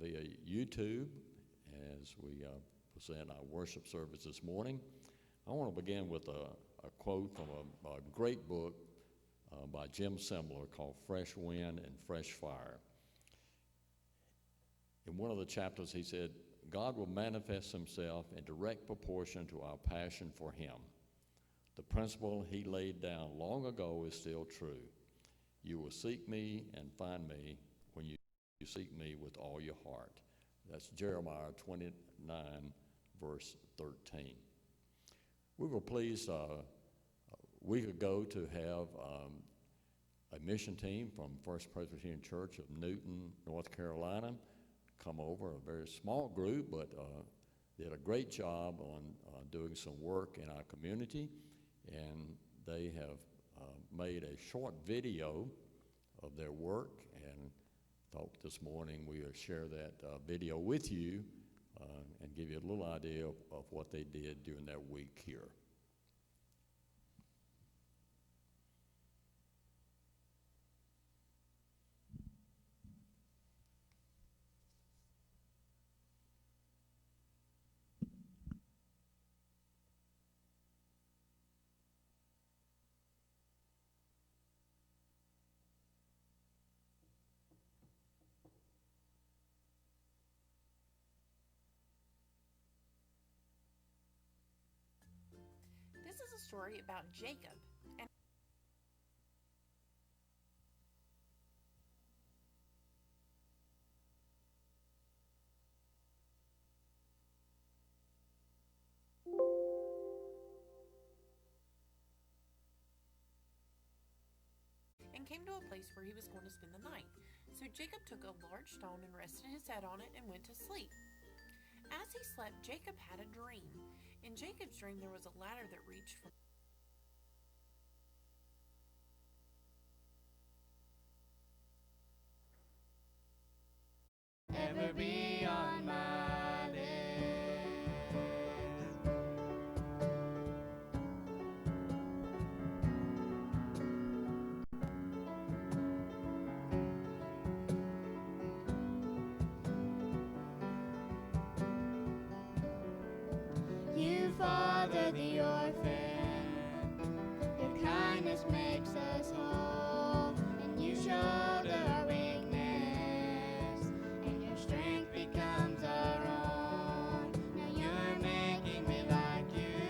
via YouTube as we present our worship service this morning. I want to begin with a quote from a great book by Jim Sembler called Fresh Wind and Fresh Fire. In one of the chapters, he said, God will manifest himself in direct proportion to our passion for him. The principle he laid down long ago is still true. You will seek me and find me when you seek me with all your heart. That's Jeremiah 29, verse 13. We were pleased a week ago to have a mission team from First Presbyterian Church of Newton, North Carolina, come over, a very small group, but did a great job on doing some work in our community, and they have made a short video of their work, and thought this morning we would share that video with you and give you a little idea of what they did during that week here. This is a story about Jacob and came to a place where he was going to spend the night. So Jacob took a large stone and rested his head on it and went to sleep. As he slept, Jacob had a dream. In Jacob's dream, there was a ladder that reached from ever be on my list. You father the orphan, your kindness makes us whole, and you shoulder our weakness, and your strength becomes our own. Now you're making me like you,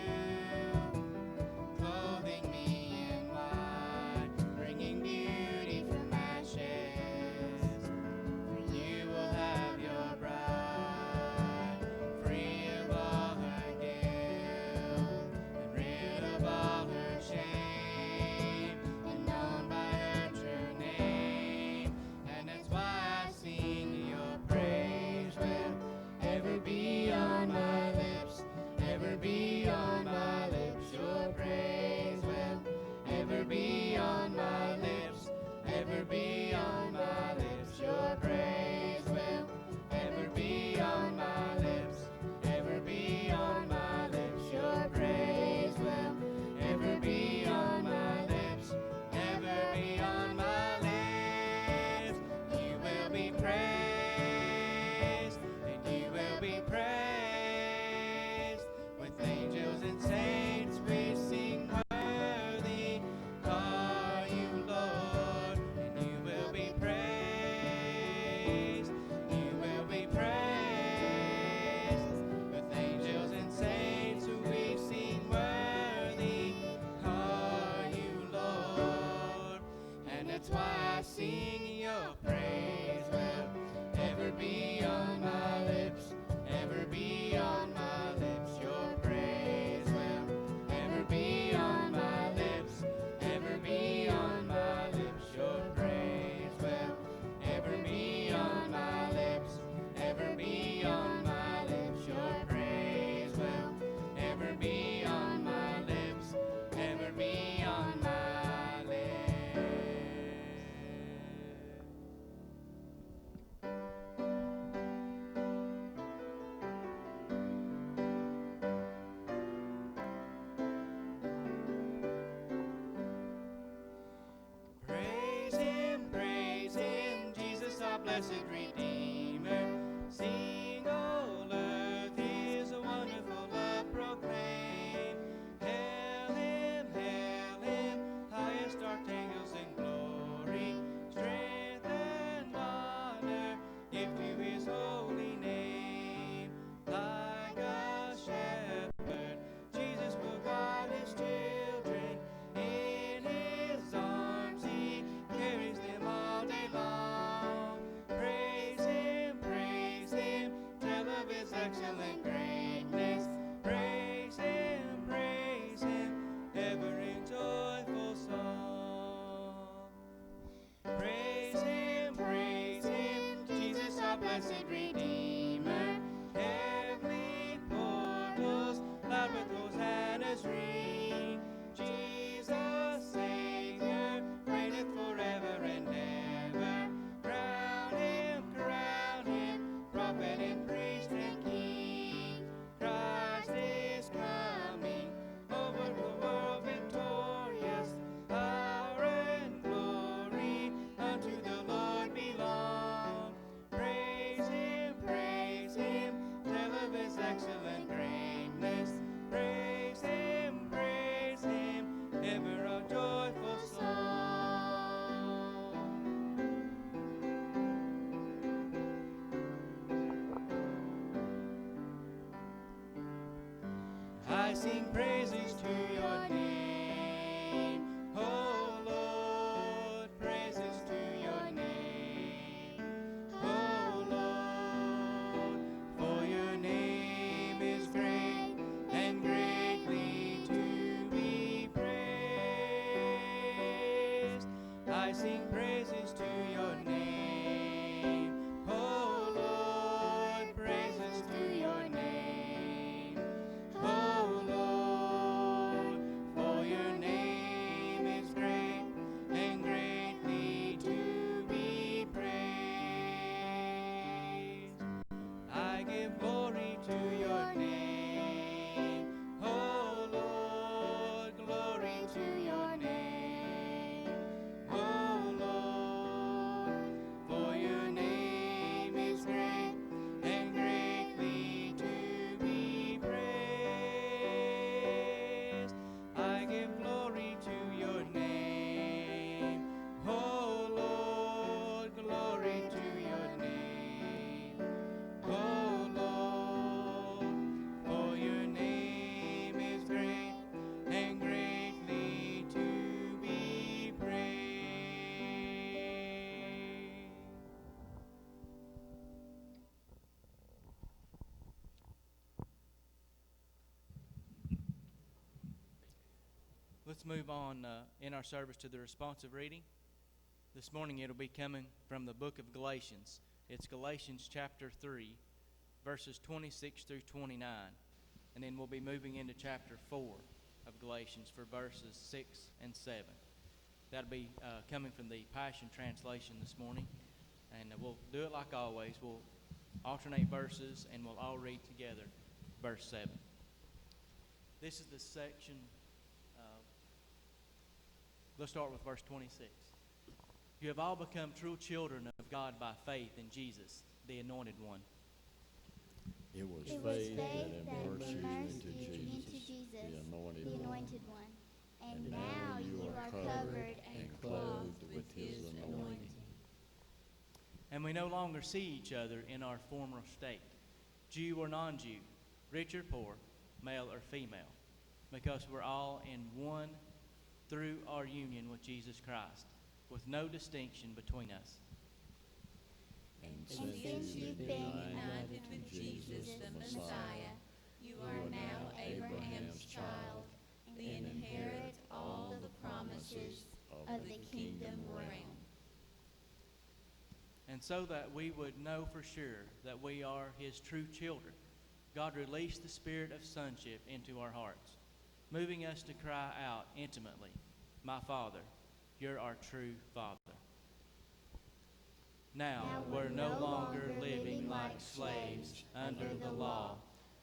clothing me in white, bringing beauty from ashes. For you will have your bride, free of all her guilt, and rid of all her shame, and known by her true name. blessed Redeemer. Heavenly portals, loud with hosannas ring. Jesus, Savior, reigneth forever and ever. Crown him, prophet and priest and king. Christ is coming, over the world victorious. Power and glory unto the Lord belong. Praise him, tell of his excellent greatness. Praise him, ever a joyful song. I sing praises to your name, oh Lord, praises to your name, oh Lord, for your name is great and greatly to be praised. I sing praises to your name, oh Lord, praises to your name, oh Lord, for your name is great and greatly to be praised. I give glory to your name, oh Lord, glory to your name, oh Lord, for your name is great and greatly to be praised. I give glory to your name, oh Lord, glory to your name, oh Lord, for your name is great and greatly to be praised. Let's move on in our service to the responsive reading. This morning it'll be coming from the book of Galatians. It's Galatians chapter 3, verses 26 through 29. And then we'll be moving into chapter 4 of Galatians for verses 6 and 7. That'll be coming from the Passion Translation this morning. And we'll do it like always. We'll alternate verses and we'll all read together verse 7. This is the section. Let's start with verse 26. You have all become true children of God by faith in Jesus, the Anointed One. It was It was faith faith that immersed you immersed into you Jesus, into Jesus, the Anointed the One. Anointed One. And And now you are covered and clothed with His anointing. And we no longer see each other in our former state, Jew or non-Jew, rich or poor, male or female, because we're all in one through our union with Jesus Christ, with no distinction between us. And And since you've been united with Jesus, the Messiah, you are now Abraham's child and inherit all the promises of the kingdom realm. And so that we would know for sure that we are His true children, God released the spirit of sonship into our hearts, moving us to cry out intimately, "My Father, you're our true Father." Now we're no longer living like slaves under the law,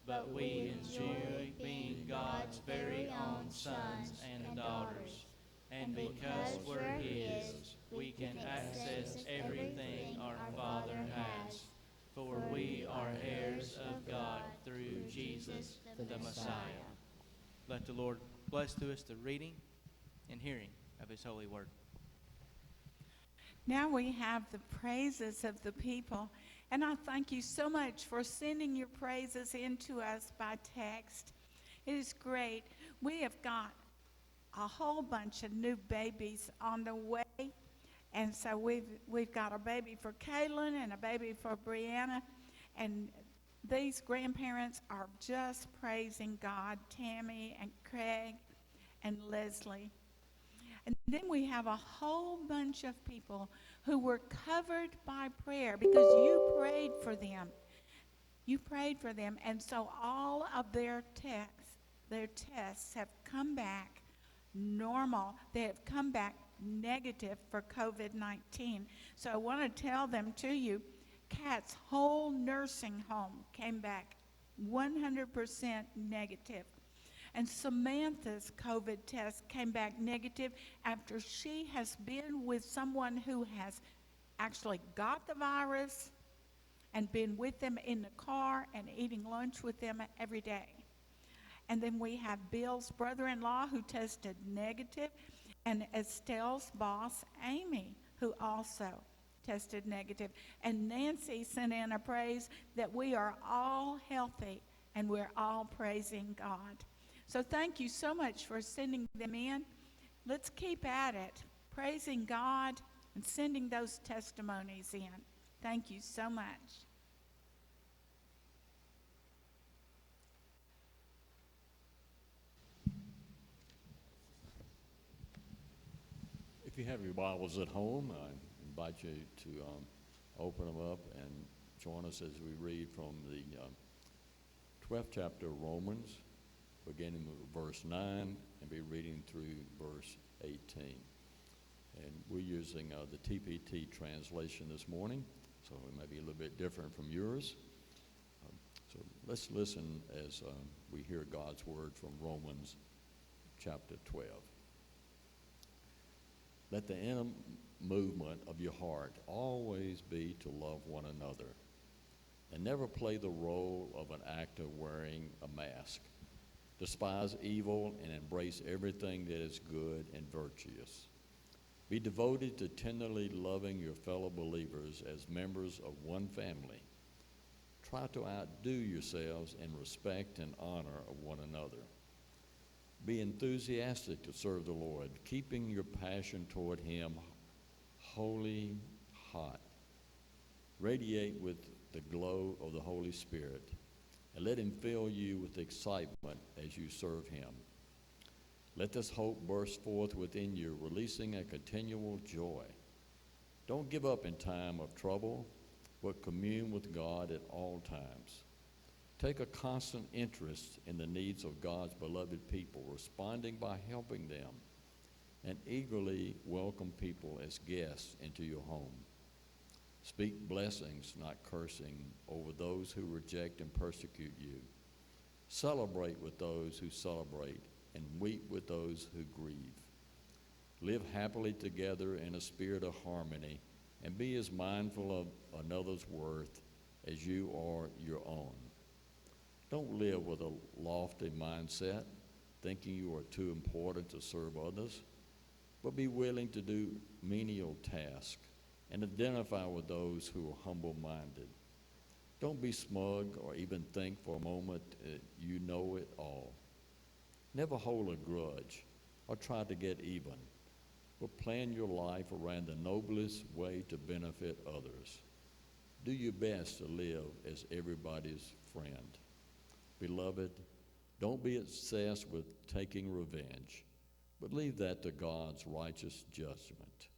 but we enjoy being God's very own sons and daughters. And because we're His, we can access everything our Father has, for we are heirs of God through Jesus the Messiah. Let the Lord bless to us the reading and hearing of His holy word. Now we have the praises of the people, and I thank you so much for sending your praises into us by text. It is great. We have got a whole bunch of new babies on the way, and so we've got a baby for Kaylin and a baby for Brianna, and these grandparents are just praising God, Tammy and Craig and Leslie. And Then we have a whole bunch of people who were covered by prayer because you prayed for them. You prayed for them, and so all of their tests have come back normal. They have come back negative for COVID-19. So I want to tell them to you, Kat's whole nursing home came back 100% negative. And Samantha's COVID test came back negative after she has been with someone who has actually got the virus and been with them in the car and eating lunch with them every day. And then we have Bill's brother-in-law who tested negative, and Estelle's boss, Amy, who also tested negative. And Nancy sent in a praise that we are all healthy and we're all praising God. So thank you so much for sending them in. Let's keep at it, praising God and sending those testimonies in. Thank you so much. If you have your Bibles at home, I invite you to open them up and join us as we read from the 12th chapter of Romans, beginning with verse 9 and be reading through verse 18. And we're using the TPT translation this morning, so it may be a little bit different from yours. So let's listen as we hear God's word from Romans chapter 12. Let the inner movement of your heart always be to love one another, and never play the role of an actor wearing a mask. Despise evil and embrace everything that is good and virtuous. Be devoted to tenderly loving your fellow believers as members of one family. Try to outdo yourselves in respect and honor of one another. Be enthusiastic to serve the Lord, keeping your passion toward Him wholly hot. Radiate with the glow of the Holy Spirit, and let Him fill you with excitement as you serve Him. Let this hope burst forth within you, releasing a continual joy. Don't give up in time of trouble, but commune with God at all times. Take a constant interest in the needs of God's beloved people, responding by helping them, and eagerly welcome people as guests into your home. Speak blessings, not cursing, over those who reject and persecute you. Celebrate with those who celebrate, and weep with those who grieve. Live happily together in a spirit of harmony, and be as mindful of another's worth as you are your own. Don't live with a lofty mindset, thinking you are too important to serve others, but be willing to do menial tasks and identify with those who are humble-minded. Don't be smug or even think for a moment you know it all. Never hold a grudge or try to get even, but plan your life around the noblest way to benefit others. Do your best to live as everybody's friend. Beloved, don't be obsessed with taking revenge, but leave that to God's righteous judgment.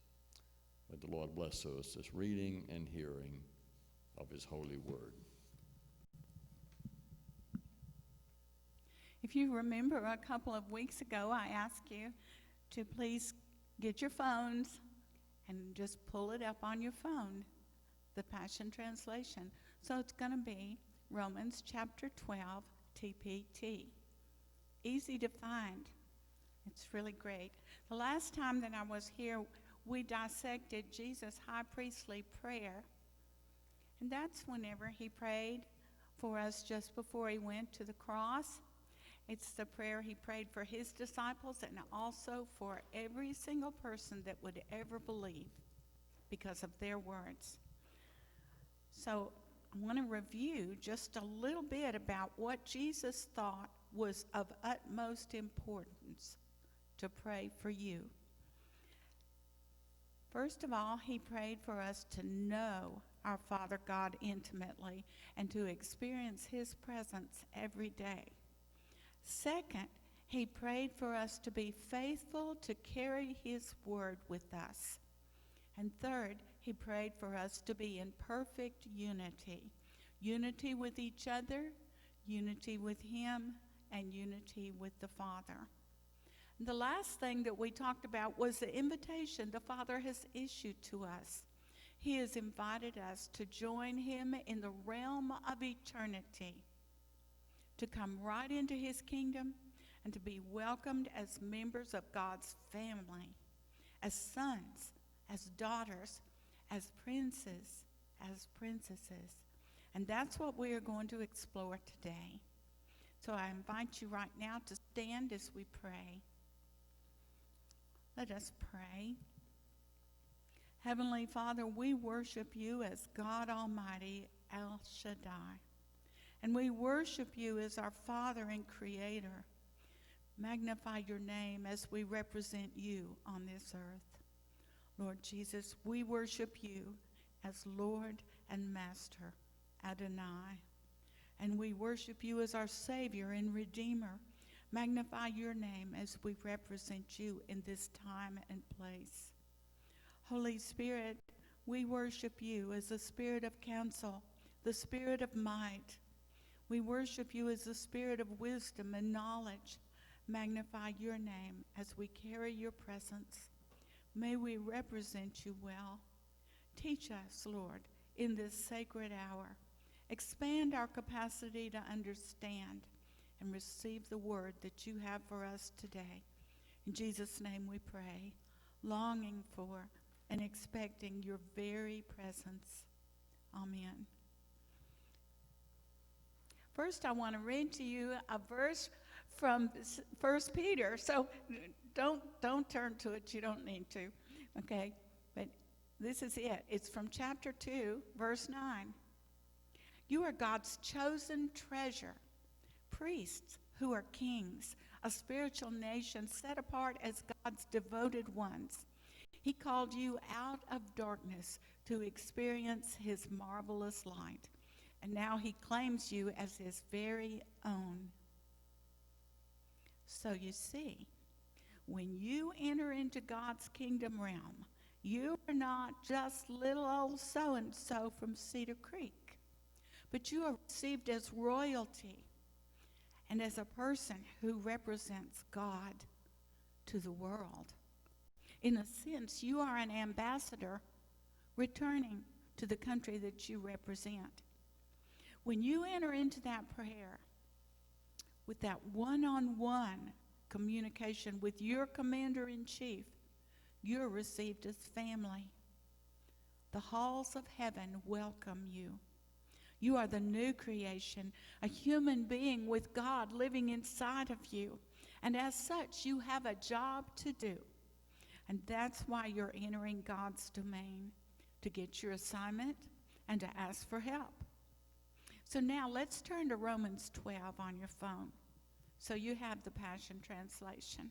May the Lord bless us this reading and hearing of His holy word. If you remember a couple of weeks ago, I asked you to please get your phones and just pull it up on your phone, the Passion Translation. So it's going to be Romans chapter 12, TPT. Easy to find. It's really great. The last time that I was here, we dissected Jesus' high priestly prayer. And that's whenever He prayed for us just before He went to the cross. It's the prayer He prayed for His disciples and also for every single person that would ever believe because of their words. So I want to review just a little bit about what Jesus thought was of utmost importance to pray for you. First of all, He prayed for us to know our Father God intimately and to experience His presence every day. Second, He prayed for us to be faithful to carry his word with us. And third, he prayed for us to be in perfect unity. Unity with each other, unity with him, and unity with the Father. And the last thing that we talked about was the invitation the Father has issued to us. He has invited us to join him in the realm of eternity, to come right into his kingdom and to be welcomed as members of God's family, as sons, as daughters, as princes, as princesses. And that's what we are going to explore today. So I invite you right now to stand as we pray. Let us pray. Heavenly Father, we worship you as God Almighty, El Shaddai. And we worship you as our Father and Creator. Magnify your name as we represent you on this earth. Lord Jesus, we worship you as Lord and Master, Adonai. And we worship you as our Savior and Redeemer. Magnify your name as we represent you in this time and place. Holy Spirit, we worship you as the Spirit of counsel, the Spirit of might. We worship you as the Spirit of wisdom and knowledge. Magnify your name as we carry your presence. May we represent you well. Teach us, Lord, in this sacred hour. Expand our capacity to understand and receive the word that you have for us today. In Jesus' name we pray, longing for and expecting your very presence. Amen. First, I want to read to you a verse from 1 Peter. So don't turn to it. You don't need to. Okay? But this is it. It's from chapter 2, verse 9. You are God's chosen treasure, priests who are kings, a spiritual nation set apart as God's devoted ones. He called you out of darkness to experience his marvelous light. And now he claims you as his very own. So you see, when you enter into God's kingdom realm, you are not just little old so-and-so from Cedar Creek, but you are received as royalty and as a person who represents God to the world. In a sense, you are an ambassador returning to the country that you represent. When you enter into that prayer with that one-on-one communication with your commander-in-chief, you're received as family. The halls of heaven welcome you. You are the new creation, a human being with God living inside of you. And as such, you have a job to do. And that's why you're entering God's domain, to get your assignment and to ask for help. So now let's turn to Romans 12 on your phone. So you have the Passion Translation.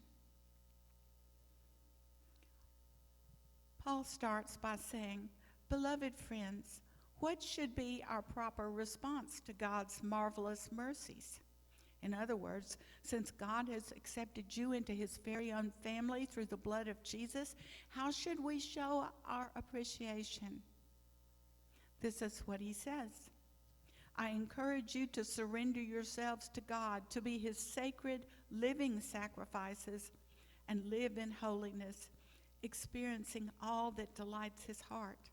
Paul starts by saying, "Beloved friends, what should be our proper response to God's marvelous mercies?" In other words, since God has accepted you into his very own family through the blood of Jesus, how should we show our appreciation? This is what he says. I encourage you to surrender yourselves to God, to be his sacred living sacrifices, and live in holiness, experiencing all that delights his heart.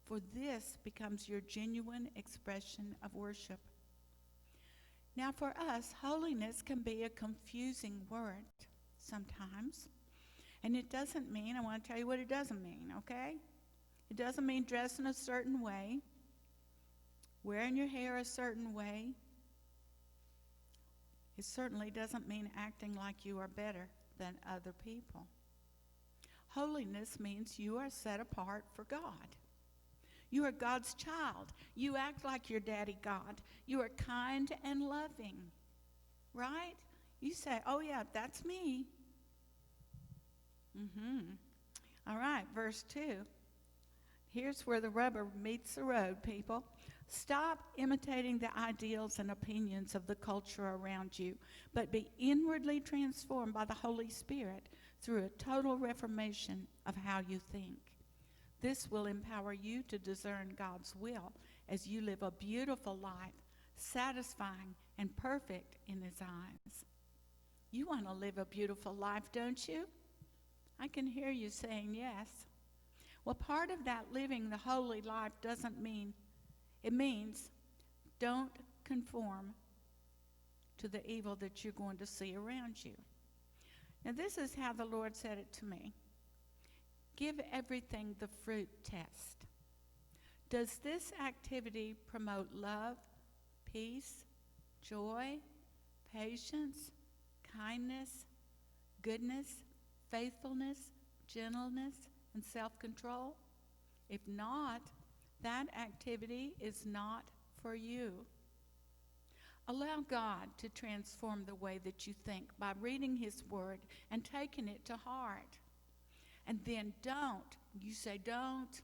For this becomes your genuine expression of worship. Now for us, holiness can be a confusing word sometimes. And it doesn't mean, I want to tell you what it doesn't mean, okay? It doesn't mean dressing a certain way, wearing your hair a certain way. It certainly doesn't mean acting like you are better than other people. Holiness means you are set apart for God. You are God's child. You act like your daddy God. You are kind and loving, right? You say, oh yeah, that's me. All right, verse 2. Here's where the rubber meets the road, people. Stop imitating the ideals and opinions of the culture around you, but be inwardly transformed by the Holy Spirit through a total reformation of how you think. This will empower you to discern God's will as you live a beautiful life, satisfying and perfect in His eyes. You want to live a beautiful life, don't you? I can hear you saying yes. Well, part of that living the holy life it means don't conform to the evil that you're going to see around you. Now, this is how the Lord said it to me. Give everything the fruit test. Does this activity promote love, peace, joy, patience, kindness, goodness, faithfulness, gentleness, and self-control? If not, that activity is not for you. Allow God to transform the way that you think by reading His Word and taking it to heart. And then you say don't.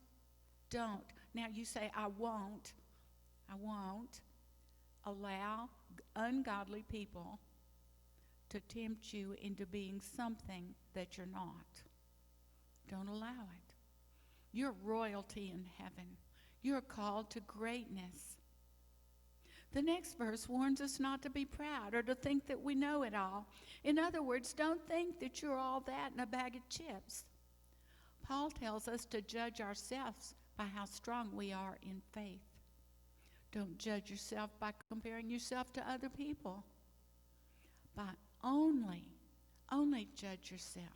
Now you say I won't allow ungodly people to tempt you into being something that you're not. Don't allow it. You're royalty in heaven. You're called to greatness. The next verse warns us not to be proud or to think that we know it all. In other words, don't think that you're all that in a bag of chips. Paul tells us to judge ourselves by how strong we are in faith. Don't judge yourself by comparing yourself to other people, but only judge yourself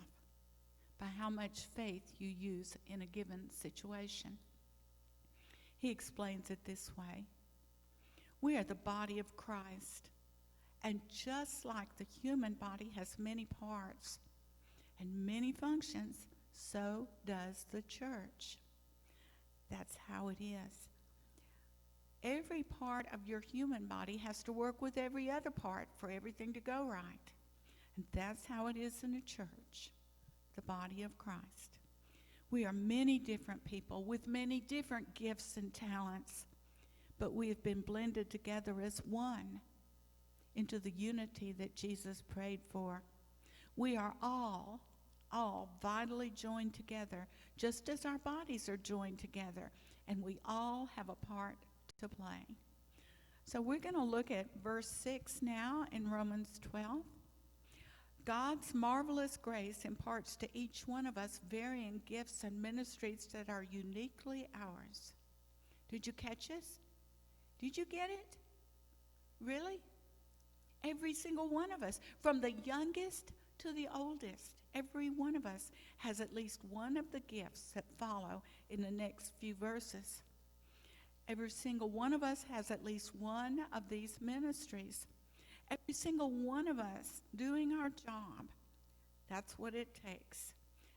by how much faith you use in a given situation. He explains it this way. We are the body of Christ, and just like the human body has many parts and many functions, so does the church. That's how it is. Every part of your human body has to work with every other part for everything to go right. And that's how it is in a church, the body of Christ. We are many different people with many different gifts and talents, but we have been blended together as one into the unity that Jesus prayed for. We are all vitally joined together, just as our bodies are joined together, and we all have a part to play. So we're going to look at verse 6 now in Romans 12. God's marvelous grace imparts to each one of us varying gifts and ministries that are uniquely ours. Did you catch this? Did you get it? Really? Every single one of us, from the youngest to the oldest, every one of us has at least one of the gifts that follow in the next few verses. Every single one of us has at least one of these ministries. Every single one of us doing our job. That's what it takes.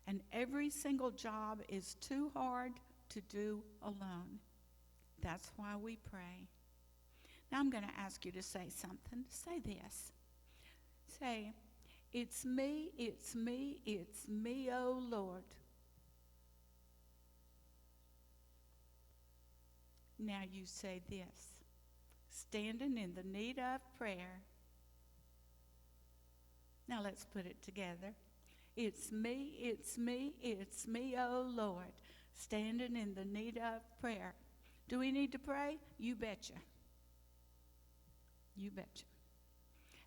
And every single job is too hard to do alone. That's why we pray. Now I'm going to ask you to say something. Say this. Say, it's me, oh Lord. Now you say this. Standing in the need of prayer. Now let's put it together. It's me, oh Lord, standing in the need of prayer. Do we need to pray? You betcha. You betcha.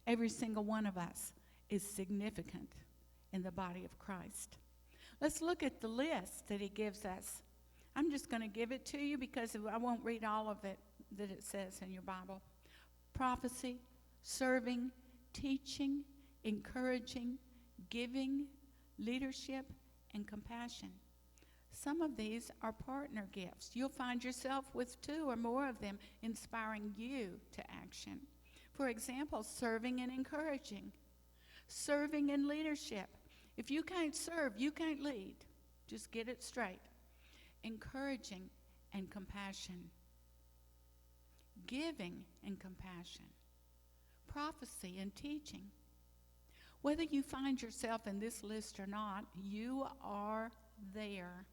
Every single one of us is significant in the body of Christ. Let's look at the list that he gives us. I'm just going to give it to you because I won't read all of it that it says in your Bible. Prophecy, serving, teaching, encouraging, giving, leadership, and compassion. Some of these are partner gifts. You'll find yourself with two or more of them inspiring you to action. For example, serving and encouraging. Serving and leadership. If you can't serve, you can't lead. Just get it straight. Encouraging and compassion. Giving and compassion. Prophecy and teaching. Whether you find yourself in this list or not, you are there.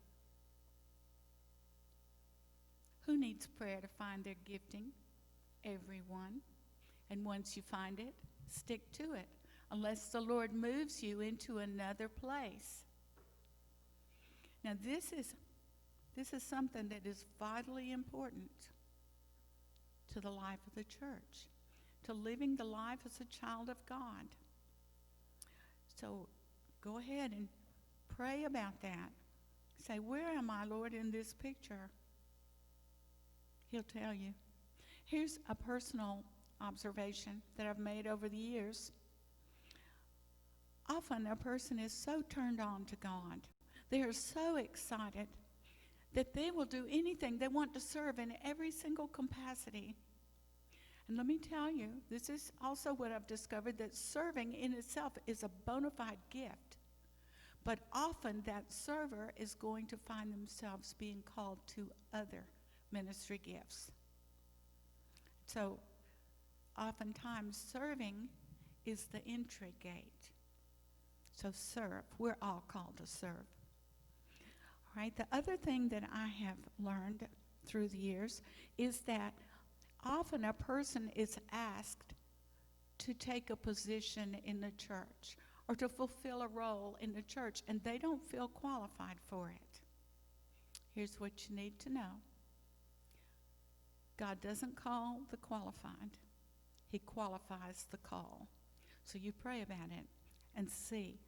Who needs prayer to find their gifting? Everyone. And once you find it, stick to it, unless the Lord moves you into another place. Now, this is something that is vitally important to the life of the church, to living the life as a child of God. So go ahead and pray about that. Say, where am I, Lord, in this picture? He'll tell you. Here's a personal observation that I've made over the years. Often a person is so turned on to God, they are so excited that they will do anything. They want to serve in every single capacity. And let me tell you, this is also what I've discovered, that serving in itself is a bona fide gift. But often that server is going to find themselves being called to other ministry gifts. So oftentimes serving is the entry gate. So serve. We're all called to serve. All right. The other thing that I have learned through the years is that often a person is asked to take a position in the church or to fulfill a role in the church, and they don't feel qualified for it. Here's what you need to know. God doesn't call the qualified. He qualifies the call. So you pray about it and see.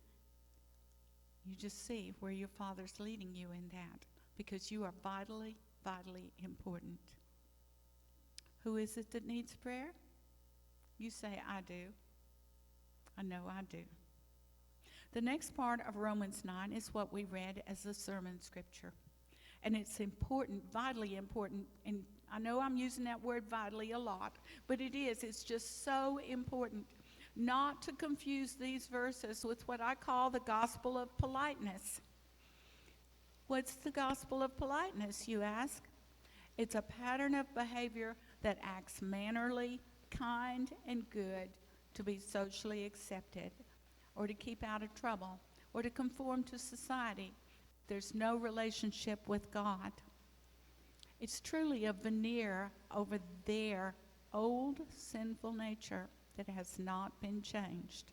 You just see where your Father's leading you in that, because you are vitally, vitally important. Who is it that needs prayer? You say, I do. I know I do. The next part of Romans 9 is what we read as the sermon scripture. And it's important, vitally important, and I know I'm using that word vitally a lot, but it is. It's just so important not to confuse these verses with what I call the gospel of politeness. What's the gospel of politeness, you ask? It's a pattern of behavior that acts mannerly, kind, and good to be socially accepted, or to keep out of trouble, or to conform to society. There's no relationship with God. It's truly a veneer over their old sinful nature that has not been changed.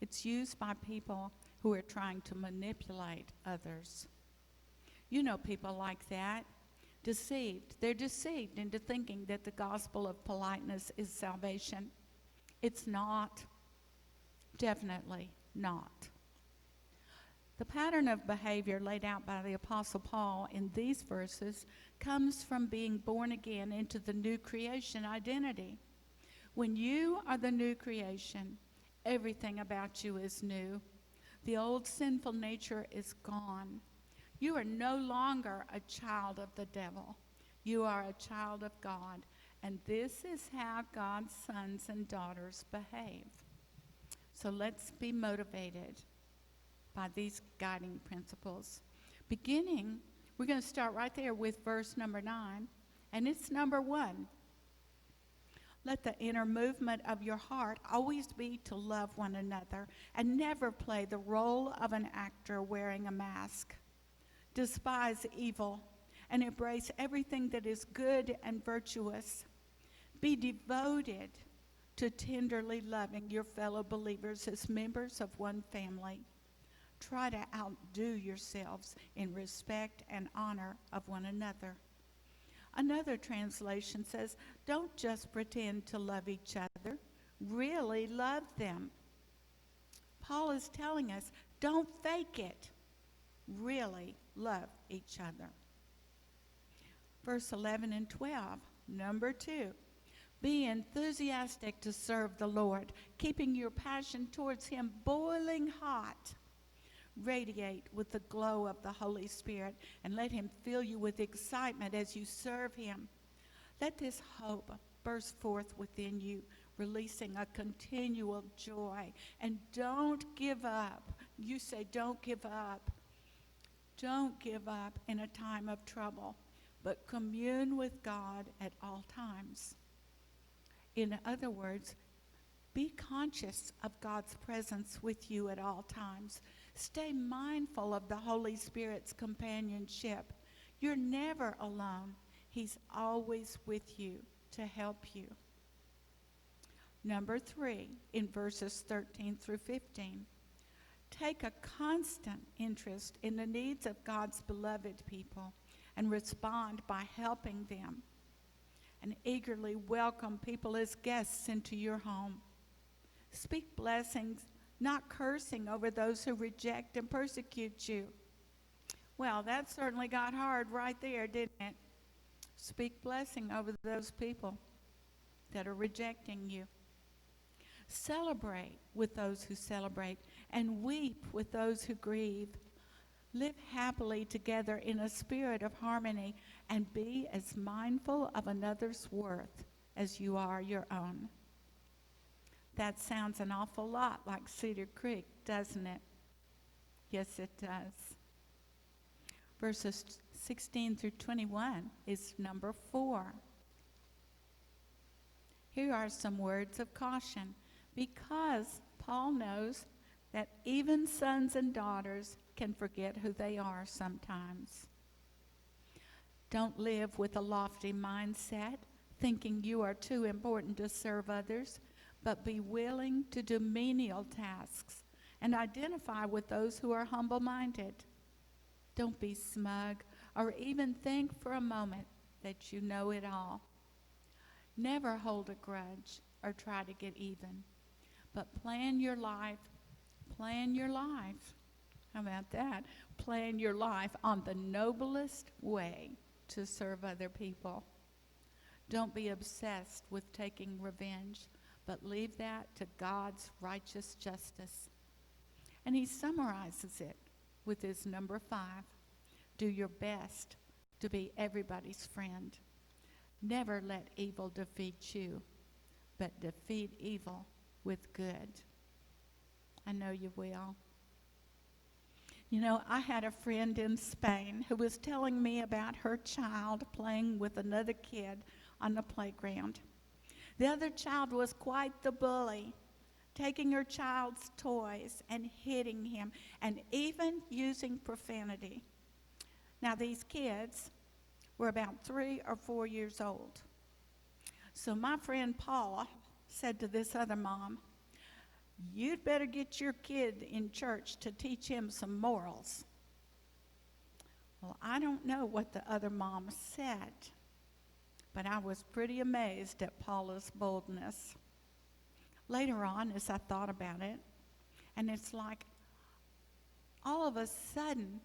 It's used by people who are trying to manipulate others. You know people like that. Deceived. They're deceived into thinking that the gospel of politeness is salvation. It's not. Definitely not. The pattern of behavior laid out by the Apostle Paul in these verses comes from being born again into the new creation identity. When you are the new creation, everything about you is new. The old sinful nature is gone. You are no longer a child of the devil. You are a child of God. And this is how God's sons and daughters behave. So let's be motivated by these guiding principles. Beginning, we're going to start right there with verse number 9, and it's number 1. Let the inner movement of your heart always be to love one another and never play the role of an actor wearing a mask. Despise evil and embrace everything that is good and virtuous. Be devoted to tenderly loving your fellow believers as members of one family. Try to outdo yourselves in respect and honor of one another. Another translation says, don't just pretend to love each other, really love them. Paul is telling us, don't fake it, really love each other. Verse 11 and 12, number 2. Be enthusiastic to serve the Lord, keeping your passion towards him boiling hot. Radiate with the glow of the Holy Spirit and let him fill you with excitement as you serve him. Let this hope burst forth within you, releasing a continual joy. And don't give up. You say, don't give up. Don't give up in a time of trouble, but commune with God at all times. In other words, be conscious of God's presence with you at all times. Stay mindful of the Holy Spirit's companionship. You're never alone. He's always with you to help you. Number 3, in verses 13 through 15, take a constant interest in the needs of God's beloved people and respond by helping them, and eagerly welcome people as guests into your home. Speak blessings, not cursing, over those who reject and persecute you. Well, that certainly got hard right there, didn't it? Speak blessing over those people that are rejecting you. Celebrate with those who celebrate, and weep with those who grieve. Live happily together in a spirit of harmony, and be as mindful of another's worth as you are your own. That sounds an awful lot like Cedar Creek, doesn't it? Yes, it does. Verses 16 through 21 is number 4. Here are some words of caution, because Paul knows that even sons and daughters can forget who they are sometimes. Don't live with a lofty mindset, thinking you are too important to serve others, but be willing to do menial tasks and identify with those who are humble-minded. Don't be smug or even think for a moment that you know it all. Never hold a grudge or try to get even, but plan your life. Plan your life. How about that? Plan your life on the noblest way to serve other people. Don't be obsessed with taking revenge, but leave that to God's righteous justice. And he summarizes it with his number 5. Do your best to be everybody's friend. Never let evil defeat you, but defeat evil with good. I know you will. You know, I had a friend in Spain who was telling me about her child playing with another kid on the playground. The other child was quite the bully, taking her child's toys and hitting him, and even using profanity. Now, these kids were about 3 or 4 years old. So my friend Paula said to this other mom, "You'd better get your kid in church to teach him some morals." Well, I don't know what the other mom said, but I was pretty amazed at Paula's boldness. Later on, as I thought about it, and it's like all of a sudden,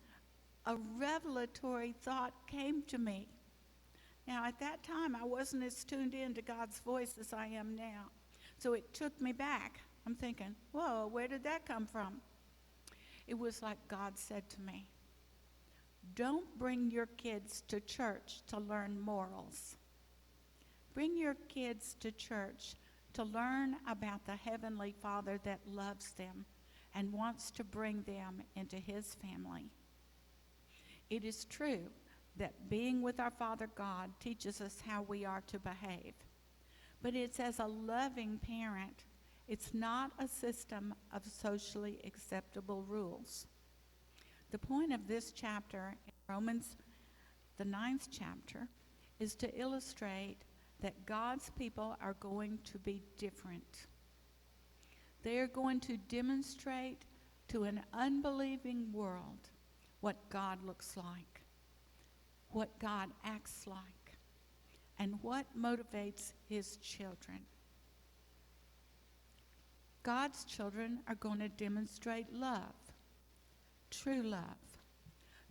a revelatory thought came to me. Now, at that time, I wasn't as tuned in to God's voice as I am now. So it took me back. I'm thinking, whoa, where did that come from? It was like God said to me, don't bring your kids to church to learn morals. Bring your kids to church to learn about the Heavenly Father that loves them and wants to bring them into his family. It is true that being with our Father God teaches us how we are to behave. But it's as a loving parent. It's not a system of socially acceptable rules. The point of this chapter in Romans, the 9th chapter, is to illustrate that God's people are going to be different. They are going to demonstrate to an unbelieving world what God looks like, what God acts like, and what motivates his children. God's children are going to demonstrate love, true love,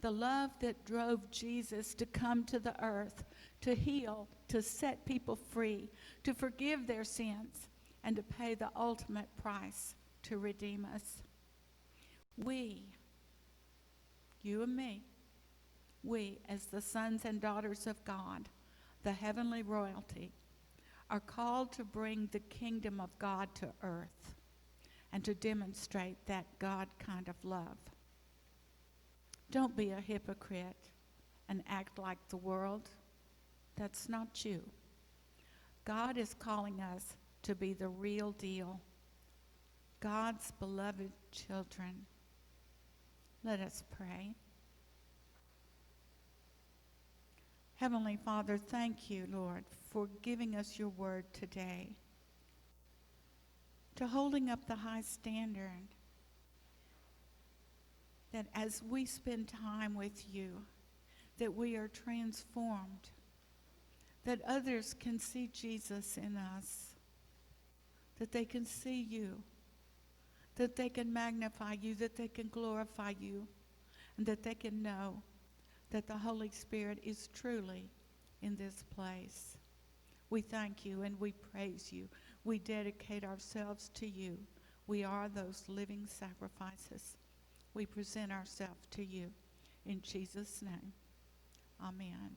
the love that drove Jesus to come to the earth, to heal, to set people free, to forgive their sins, and to pay the ultimate price to redeem us. We, you and me, we as the sons and daughters of God, the heavenly royalty, are called to bring the kingdom of God to earth and to demonstrate that God kind of love. Don't be a hypocrite and act like the world. That's not you. God is calling us to be the real deal, God's beloved children. Let us pray. Heavenly Father, thank you, Lord, for giving us your word today, to holding up the high standard, that as we spend time with you, that we are transformed, that others can see Jesus in us, that they can see you, that they can magnify you, that they can glorify you, and that they can know that the Holy Spirit is truly in this place. We thank you and we praise you. We dedicate ourselves to you. We are those living sacrifices. We present ourselves to you. In Jesus' name, amen.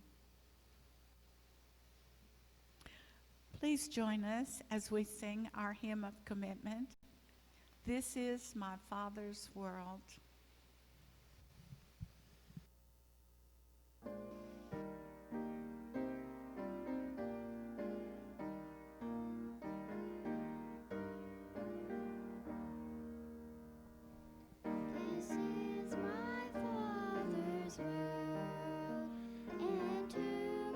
Please join us as we sing our hymn of commitment. This is my Father's world. This is my Father's world, and to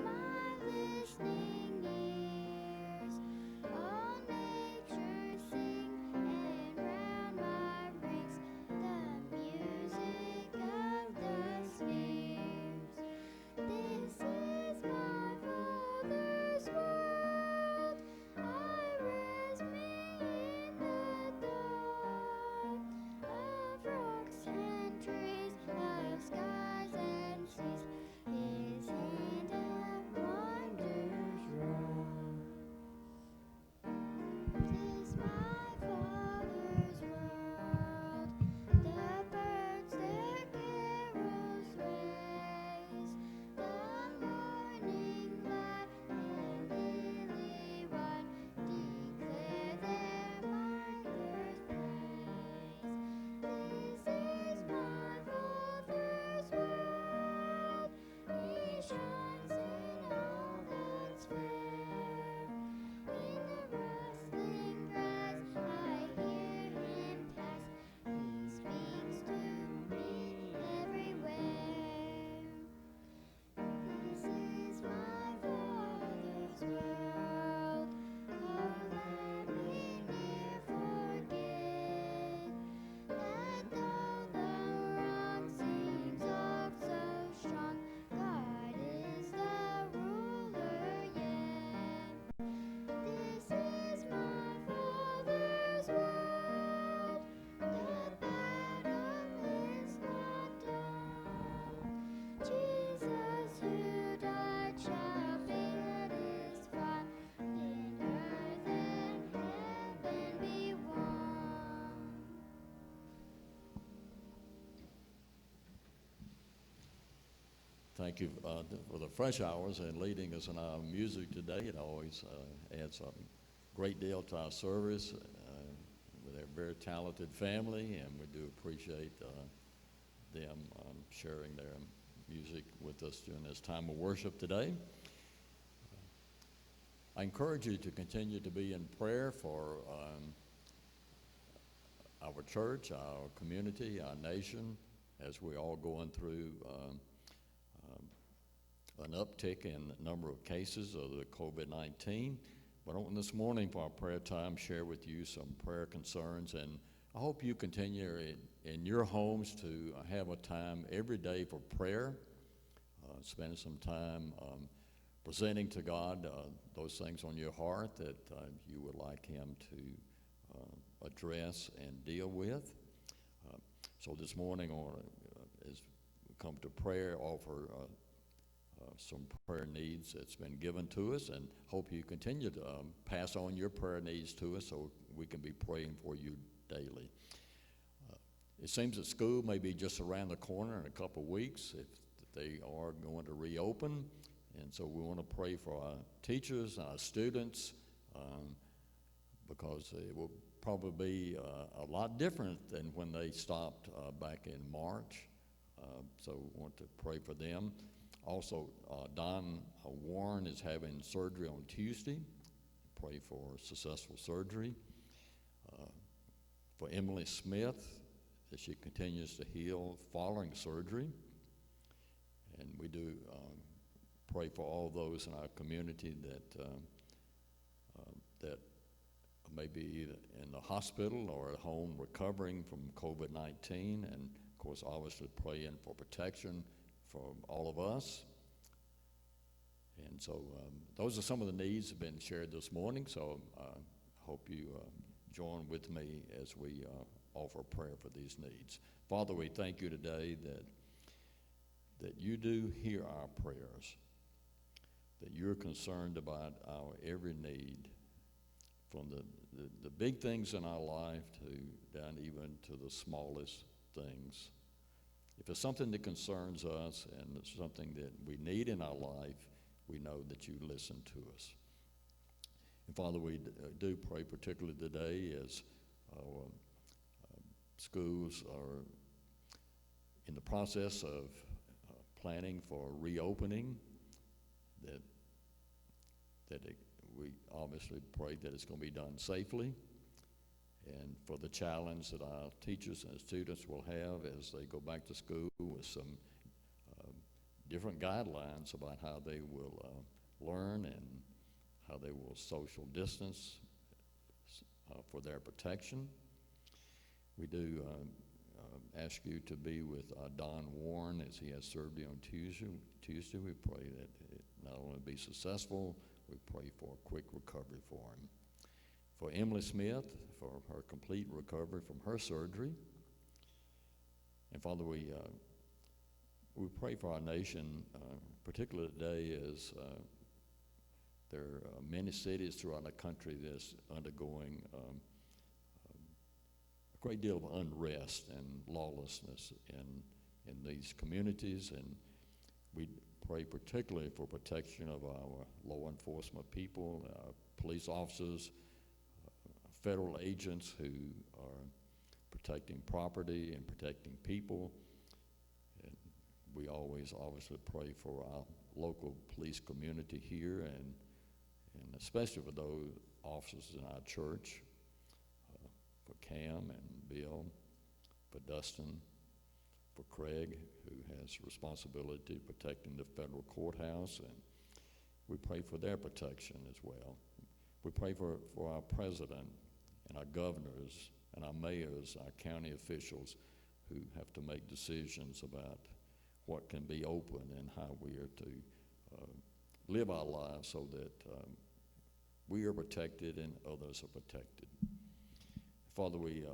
my listening ears, all nature sing, and round my rings the music of the spheres. This is my Father's world. I rest me in the dark of rocks and trees, of skies and seas. His hand of wonders wrought. Tis my Father's world. The birds their carols raise, the morning light and lily white declare their wondrous praise. This is my Father's world. He shines in all that's fair. In the rustling grass I hear him pass. He speaks to me everywhere. This is my Father's world. Oh, let me ne'er forget that though the wrong seems oft so strong, God is the ruler yet. This is my Father's world. The battle is not done. Jesus who died shall be satisfied. Then earth and heaven be one. Thank you for the fresh hours and leading us in our music today. It always adds a great deal to our service. They're a very talented family, and we do appreciate them sharing their music with us during this time of worship today. I encourage you to continue to be in prayer for our church, our community, our nation, as we're all going through an uptick in the number of cases of the COVID-19. But I want this morning for our prayer time share with you some prayer concerns, and I hope you continue in your homes to have a time every day for prayer, spending some time presenting to God those things on your heart that you would like Him to address and deal with. So this morning, as we come to prayer, offer some prayer needs that's been given to us, and hope you continue to pass on your prayer needs to us so we can be praying for you daily. It seems that school may be just around the corner in a couple of weeks if they are going to reopen, and so we want to pray for our teachers and our students because it will probably be a lot different than when they stopped back in March, so we want to pray for them. Also, Don Warren is having surgery on Tuesday. Pray for successful surgery. For Emily Smith, that she continues to heal following surgery. And we do pray for all those in our community that may be either in the hospital or at home recovering from COVID-19, and of course obviously praying for protection from all of us. And so those are some of the needs that have been shared this morning, so I hope you join with me as we offer prayer for these needs. Father, we thank you today that you do hear our prayers, that you're concerned about our every need, from the big things in our life to down even to the smallest things. If it's something that concerns us and it's something that we need in our life, we know that you listen to us. And Father, we do pray particularly today as our schools are in the process of planning for reopening, we obviously pray that it's going to be done safely, and for the challenge that our teachers and students will have as they go back to school with some different guidelines about how they will learn and how they will social distance for their protection. We do ask you to be with Don Warren as he has surgery on Tuesday. We pray that it not only be successful, we pray for a quick recovery for him. For Emily Smith, for her complete recovery from her surgery. And Father, we pray for our nation, particularly today as there are many cities throughout the country that's undergoing a great deal of unrest and lawlessness in these communities, and we pray particularly for protection of our law enforcement people, police officers, federal agents who are protecting property and protecting people. And we always obviously pray for our local police community here, and especially for those officers in our church, for Cam and Bill, for Dustin, for Craig, who has responsibility protecting the federal courthouse, and we pray for their protection as well. We pray for our president and our governors and our mayors, our county officials who have to make decisions about what can be open and how we are to live our lives so that we are protected and others are protected. Father, we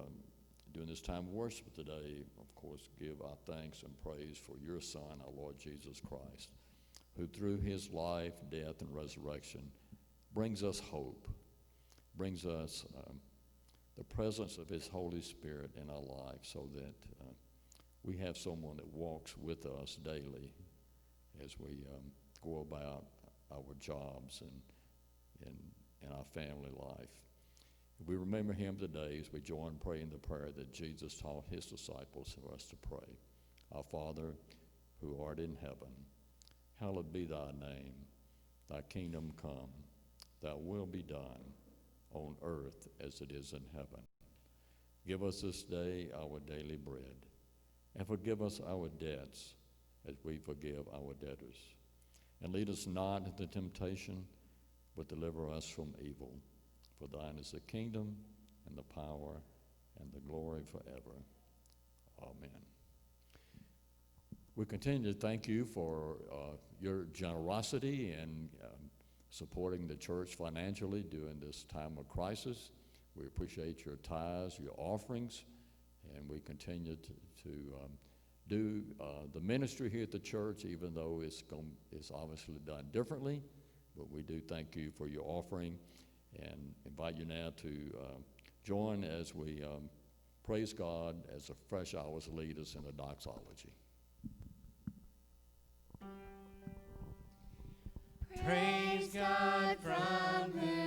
during this time of worship today, of course, give our thanks and praise for your Son, our Lord Jesus Christ, who through his life, death, and resurrection brings us hope, brings us the presence of his Holy Spirit in our lives, so that we have someone that walks with us daily as we go about our jobs and our family life. We remember him today as we join praying the prayer that Jesus taught his disciples for us to pray. Our Father, who art in heaven, hallowed be thy name. Thy kingdom come, thy will be done on earth as it is in heaven. Give us this day our daily bread, and forgive us our debts as we forgive our debtors. And lead us not into temptation, but deliver us from evil. For thine is the kingdom, and the power, and the glory forever. Amen. We continue to thank you for your generosity and supporting the church financially during this time of crisis. We appreciate your tithes, your offerings, and we continue to do the ministry here at the church, even though it's obviously done differently. But we do thank you for your offering, and invite you now to join as we praise God as the Fresh Hours lead us in a doxology. Praise God from whom